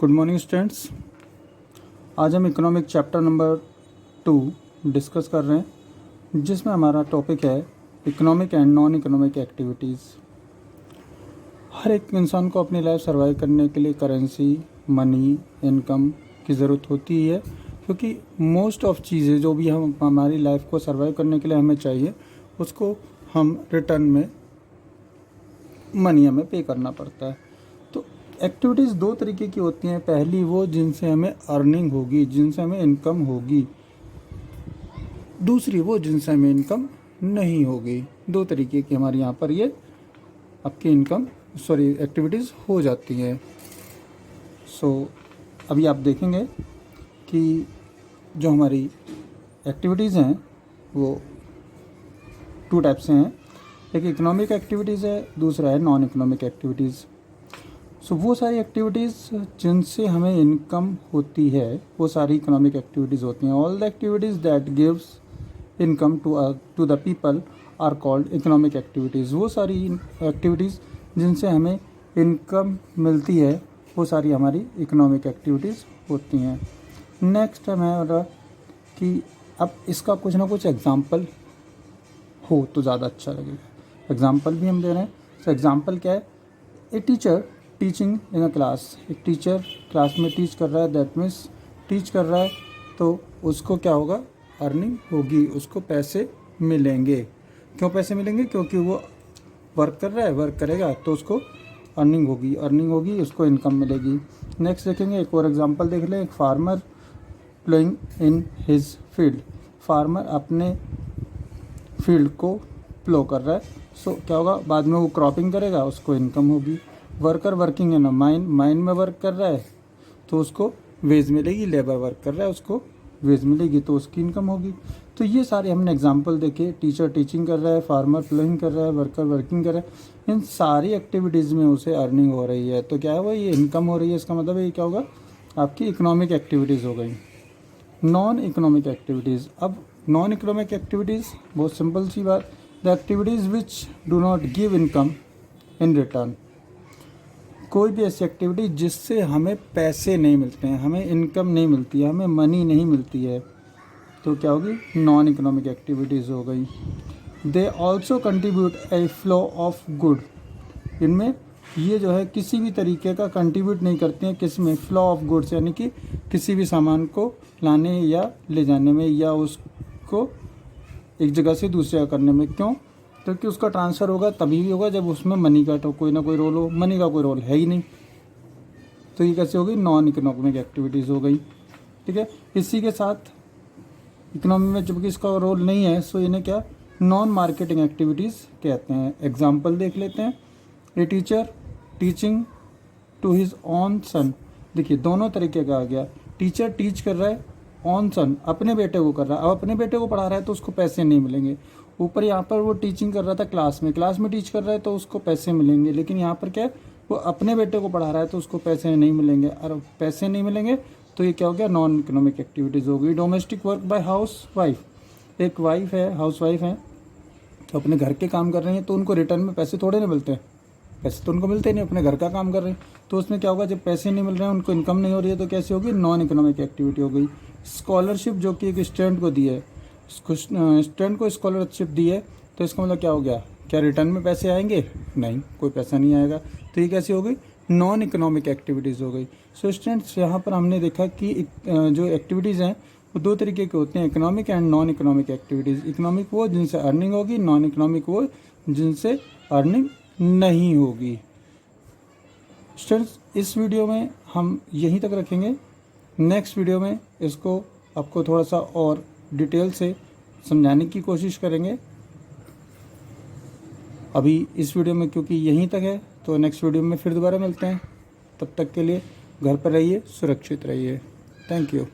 Good morning students. आज हम economic chapter number 2 discuss कर रहे हैं, जिसमें हमारा टॉपिक है economic and non economic activities. हर एक इंसान को अपनी लाइफ सर्वाइव करने के लिए करेंसी, मनी, इनकम की ज़रूरत होती है, क्योंकि मोस्ट ऑफ चीज़ें जो भी हम हमारी लाइफ को सर्वाइव करने के लिए हमें चाहिए, उसको हम रिटर्न में मनी हमें पे करना पड़ता है। तो एक्टिविटीज़ दो तरीके की होती हैं। पहली वो जिनसे हमें अर्निंग होगी, जिनसे हमें इनकम होगी। दूसरी वो जिनसे हमें इनकम नहीं होगी। दो तरीके की हमारे यहाँ पर ये आपकी एक्टिविटीज़ हो जाती हैं। अभी आप देखेंगे कि जो हमारी एक्टिविटीज़ हैं वो 2 टाइप से हैं। एक इकोनॉमिक एक्टिविटीज़ है, दूसरा है नॉन इकोनॉमिक एक्टिविटीज़। वो सारी एक्टिविटीज़ जिनसे हमें इनकम होती है वो सारी इकोनॉमिक एक्टिविटीज़ होती हैं। All the activities that gives income to the people are called economic activities. वो सारी एक्टिविटीज़ जिनसे हमें इनकम मिलती है वो सारी हमारी इकोनॉमिक एक्टिविटीज़ होती हैं। नेक्स्ट है हमारा कि अब इसका कुछ ना कुछ एग्जाम्पल हो तो ज़्यादा अच्छा लगेगा। एग्जाम्पल भी हम दे रहे हैं। एग्जाम्पल क्या है? ए teacher teaching in a class. एक टीचर क्लास में टीच कर रहा है, दैट मीन्स टीच कर रहा है तो उसको क्या होगा? अर्निंग होगी, उसको पैसे मिलेंगे। क्यों पैसे मिलेंगे? क्योंकि वो वर्क कर रहा है, वर्क करेगा तो उसको अर्निंग होगी, उसको इनकम मिलेगी। नेक्स्ट देखेंगे, एक और एग्जांपल देख लें। एक farmer ploughing in his field. Farmer अपने फील्ड को प्लो कर रहा है, क्या होगा? बाद में वो क्रॉपिंग करेगा, उसको इनकम होगी। Worker working in a mine. Mine में वर्क कर रहा है तो उसको वेज मिलेगी। लेबर वर्क कर रहा है, उसको वेज मिलेगी तो उसकी इनकम होगी। तो ये सारे हमने एग्जांपल देखे। टीचर टीचिंग कर रहा है, फार्मर प्लोइंग कर रहा है, वर्कर वर्किंग कर रहा है। इन सारी एक्टिविटीज़ में उसे अर्निंग हो रही है, तो क्या है वो? ये इनकम हो रही है। इसका मतलब ये क्या होगा? आपकी इकोनॉमिक एक्टिविटीज़ हो गई। Non economic activities. अब नॉन इकोनॉमिक एक्टिविटीज़ बहुत सिंपल सी बात, the activities which do not give income in return. कोई भी ऐसी एक्टिविटी जिससे हमें पैसे नहीं मिलते हैं, हमें इनकम नहीं मिलती है, हमें मनी नहीं मिलती है, तो क्या होगी? नॉन इकोनॉमिक एक्टिविटीज़ हो गई। They also contribute A flow of good. इनमें ये जो है किसी भी तरीके का कंट्रीब्यूट नहीं करते हैं, किस में? फ्लो ऑफ गुड्स, यानी कि किसी भी सामान को लाने या ले जाने में, या उसको एक जगह से दूसरी जगह करने में। क्यों? क्योंकि उसका ट्रांसफ़र होगा तभी भी होगा जब उसमें मनी का तो कोई ना कोई रोल हो। मनी का कोई रोल है ही नहीं, तो ये कैसे होगी? नॉन इकोनॉमिक एक्टिविटीज़ हो गई। ठीक है। इसी के साथ इकोनॉमी में जबकि इसका रोल नहीं है, सो इन्हें क्या? नॉन मार्केटिंग एक्टिविटीज़ कहते हैं। एग्जाम्पल देख लेते हैं। A teacher teaching to his own son. देखिए दोनों तरीके का आ गया। टीचर टीच कर रहा है ऑन सन, अपने बेटे को कर रहा है। अब अपने बेटे को पढ़ा रहा है तो उसको पैसे नहीं मिलेंगे। ऊपर यहाँ पर वो टीचिंग कर रहा था क्लास में टीच कर रहा है तो उसको पैसे मिलेंगे। लेकिन यहाँ पर क्या है? वो अपने बेटे को पढ़ा रहा है तो उसको पैसे नहीं मिलेंगे। और पैसे नहीं मिलेंगे तो ये क्या हो गया? नॉन इकोनॉमिक एक्टिविटीज़ हो गई। Domestic work by house wife. एक वाइफ है, हाउस वाइफ है, तो अपने घर के काम कर रही हैं, तो उनको रिटर्न में पैसे थोड़े नहीं मिलते हैं। पैसे तो उनको मिलते ही नहीं, अपने घर का काम कर रहे हैं। तो उसमें क्या होगा? जब पैसे नहीं मिल रहे हैं, उनको इनकम नहीं हो रही है, तो कैसे होगी? नॉन इकोनॉमिक एक्टिविटी हो गई। स्कॉलरशिप जो कि एक स्टूडेंट को दी है, स्टूडेंट को स्कॉलरशिप दी है, तो इसका मतलब क्या हो गया? क्या रिटर्न में पैसे आएंगे? नहीं, कोई पैसा नहीं आएगा। तो ये कैसी हो गई? नॉन इकोनॉमिक एक्टिविटीज़ हो गई। स्टूडेंट्स यहाँ पर हमने देखा कि जो एक्टिविटीज़ हैं वो दो तरीके के होते हैं, economic and non economic activities. Economic वो जिनसे अर्निंग होगी, नॉन इकोनॉमिक वो जिनसे अर्निंग नहीं होगी। स्टूडेंट्स इस वीडियो में हम यहीं तक रखेंगे। नेक्स्ट वीडियो में इसको आपको थोड़ा सा और डिटेल से समझाने की कोशिश करेंगे। अभी इस वीडियो में क्योंकि यहीं तक है, तो नेक्स्ट वीडियो में फिर दोबारा मिलते हैं। तब तक के लिए घर पर रहिए, सुरक्षित रहिए। Thank you.